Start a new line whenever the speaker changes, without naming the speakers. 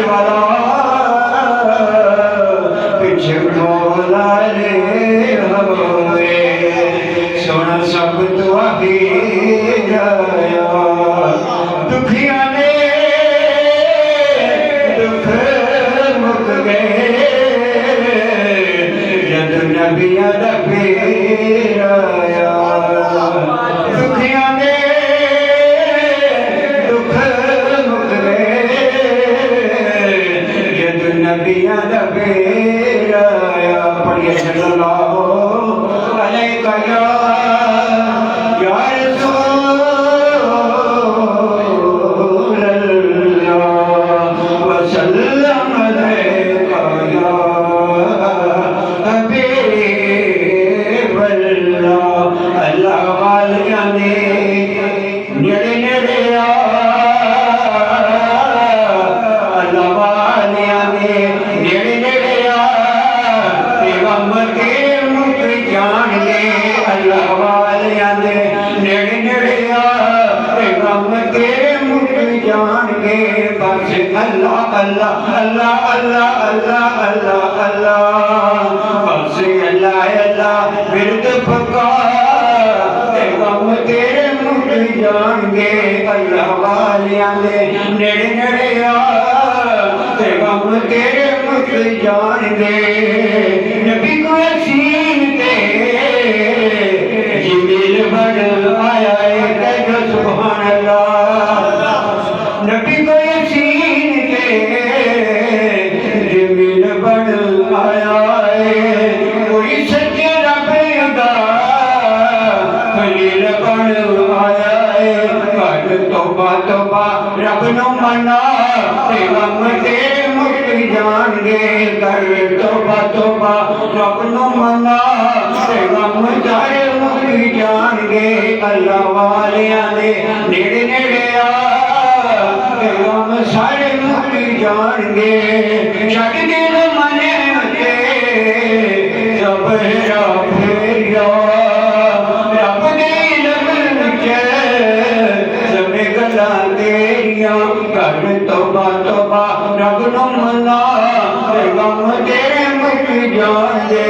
वाला पिछे मौला रे होए सोना सब तुआही राया दुखिया ने दुख मुक गए जद नबिया दा फेर आया दुखिया ने दुख मुक गए जद नबिया दा फेर आया पढ़िए सल्लल्लाहु अलैहि या रसूल अल्लाह वसल्लम अलैका या हबीब अल्लाह अल्लाह वालिया ने नेड़े नेड़े आ अल्लाह वालिया ने नेड़े नेड़े आ पैगंबर के मुख जान ले अल्लाह वालिया ने नेड़े नेड़े आ पैगंबर के मुख जान के बस अल्लाह अल्लाह अल्लाह अल्लाह अल्लाह अल्लाह अल्लाह बस अल्लाह अल्लाह बिरद फकार पैगंबर तेरे मुख जान के अल्लाह वालिया ने नेड़े नेड़े आ पैगंबर तेरे मुख जान के नबी को यकीन ते जिब्रील बन आया है कह सुभान अल्लाह नबी को यकीन ते जिब्रील बन आया है कोई सच्चे रब दा खलील बन आया है कर तौबा तौबा रब नु मना पैगंबर तेरे मुख जान गे कर तौबा तौबा रब नु मना पैगंबर तेरे मुख जान गे अल्लाह वालिया ने नेड़े नेड़े आ पैगंबर सारे मुख जान गे छड़ दे मने ते सब हेरा फेरिया रब दे लमन च सबे गल्लां तेरियां कर तौबा तौबा रब नु मना पैगंबर तेरे मुख जान दे